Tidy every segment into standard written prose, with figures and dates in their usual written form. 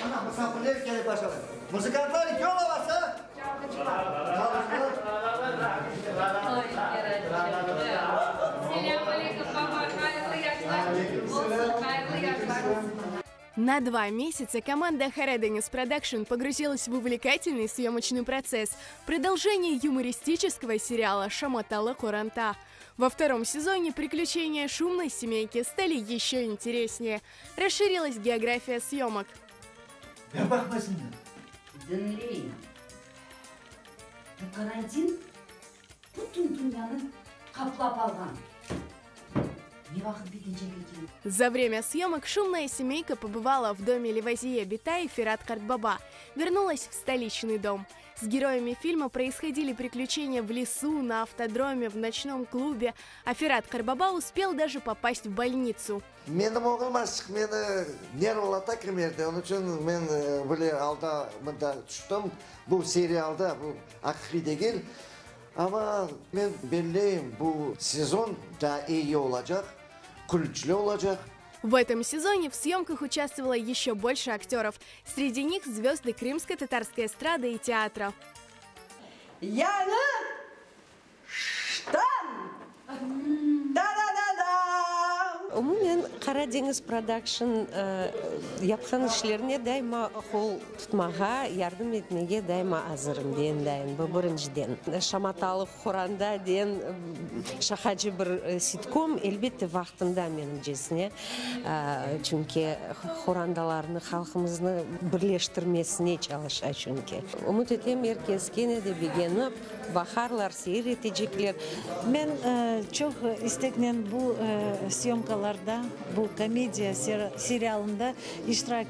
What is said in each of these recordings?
Misafirler gelip başlayalım. Müzikantlar iki yola varsa. На 2 месяца команда Хараденис Продакшн погрузилась в увлекательный съемочный процесс, продолжение юмористического сериала «Шаматалы Куранта». Во втором сезоне приключения шумной семейки стали еще интереснее. Расширилась география съемок. Карантин бүтін дүнияны қаплап алған. За время съемок шумная семейка побывала в доме Левазия Бита и Ферат Картбаба, вернулась в столичный дом. С героями фильма происходили приключения в лесу, на автодроме, в ночном клубе, а Ферат Картбаба успел даже попасть в больницу. Менің оғылмасық, мені нервлата кірмерді, оның үшін мен біле алда мұнда түштім, бұл сериалда, бұл аққи дегел. Ama ben belirleyeyim, bu сезон да iyi olacak, kültürlü olacak. В этом сезоне в съемках участвовало еще больше актеров. Среди них звезды крымско-татарской эстрады и театра. Яны штан! Да-да-да-да! Umumen Karadeniz Production yapқан işlerine daima қол tutmağa, yardım etmeye daima hazırım deyindeyim. Bu birinciden. Şamatalı Kuranda deyen şakacı bir sitcom elbette vaktinde menimcesine. Çünkü Kurandalarını, halkımızını birleştirmesine çalışıyor çünkü. Umut etem herkes gene de beğenip bakarlar, seyredecekler. Ben çok isteklen bu съемкаларда, bu komediya serialında iştirak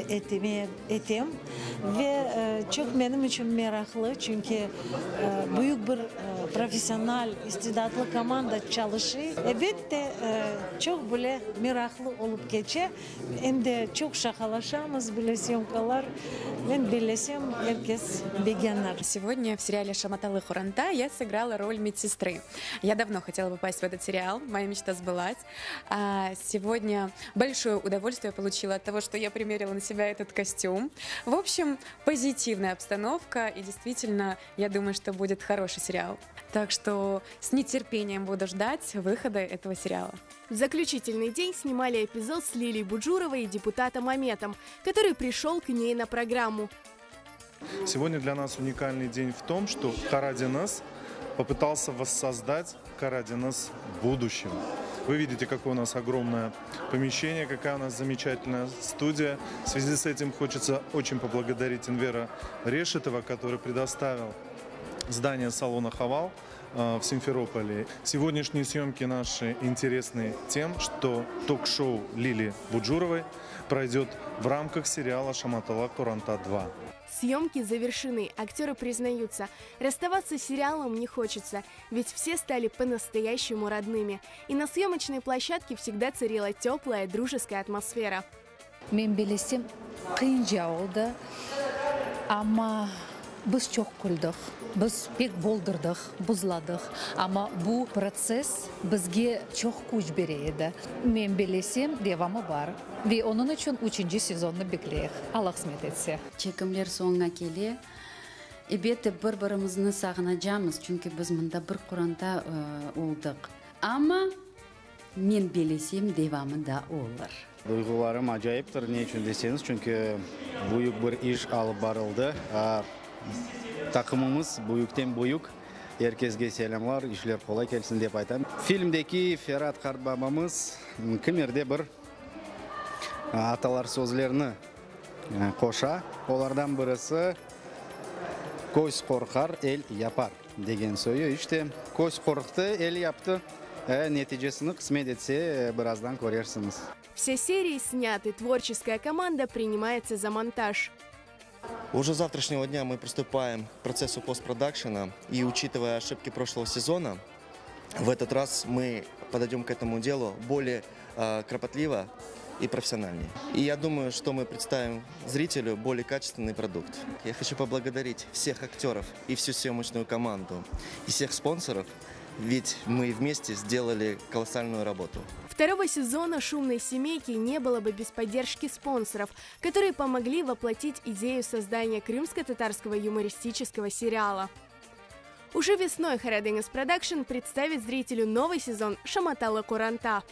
ettim ve çok benim için meraklı çünkü büyük bir profesyonel, istidatlı komanda çalışıyor. Evet de çok böyle meraklı olup geçe. Hem de çok şakalaşamız bile съемкалар. Ben bilesem herkes beğenir. Сегодня в сериале «Шаматалы Куранта» я сыграла роль медсестры. Я давно хотела попасть в этот сериал, моя мечта сбылась. А сегодня большое удовольствие получила от того, что я примерила на себя этот костюм. В общем, позитивная обстановка, и действительно, я думаю, что будет хороший сериал. Так что с нетерпением буду ждать выхода этого сериала. В заключительный день снимали эпизод с Лилией Буджуровой и депутатом Аметом, который пришел к ней на программу. Сегодня для нас уникальный день в том, что Караденис попытался воссоздать Караденис в будущем. Вы видите, какое у нас огромное помещение, какая у нас замечательная студия. В связи с этим хочется очень поблагодарить Энвера Решетова, который предоставил здание салона «Хавал» в Симферополе. Сегодняшние съемки наши интересны тем, что ток-шоу Лили Буджуровой пройдет в рамках сериала «Шаматалы Куранта 2». Съемки завершены, актеры признаются. Расставаться с сериалом не хочется, ведь все стали по-настоящему родными. И на съемочной площадке всегда царила теплая, дружеская атмосфера. Мен билесем, кыйынча болду, ама biz çok güldük, biz pek boldurduk, buzladık. Ama bu proses bizge çok güç beredi. Men bilesem devamı var. Ve onun için 3. sezonunu bekleyik. Allah kısmet etse. Çekimler sonuna kelе. Elbette bir-birimizni sağınacağımız. Çünkü biz mında bir Kuranda olduk. Ama men bilesem devamı da olur. Duygularım acayiptir. Ne için deseniz? Çünkü büyük bir iş alıp barıldı. Takımımız büyükten büyük. Herkesге selamlar, işler kolay gelsin dep aytam. Filmdeki Ferhat Kартбабамыз kimerde bir atalar sözlerini koşa. Onlardan birisi ko'z qo'rqar, el yapar degan so'yi. İşte ko'z qo'rqdi, el yaptı. Neticesini qismet etse birazdan ko'rarsiniz. Все серии сняты, творческая команда принимается за монтаж. Уже с завтрашнего дня мы приступаем к процессу постпродакшена, и учитывая ошибки прошлого сезона, в этот раз мы подойдем к этому делу более кропотливо и профессиональнее. И я думаю, что мы представим зрителю более качественный продукт. Я хочу поблагодарить всех актеров и всю съемочную команду, и всех спонсоров, ведь мы вместе сделали колоссальную работу. Второго сезона «Шумной семейки» не было бы без поддержки спонсоров, которые помогли воплотить идею создания крымско-татарского юмористического сериала. Уже весной Харадеңіз Продакшн представит зрителю новый сезон «Шаматалы Куранта».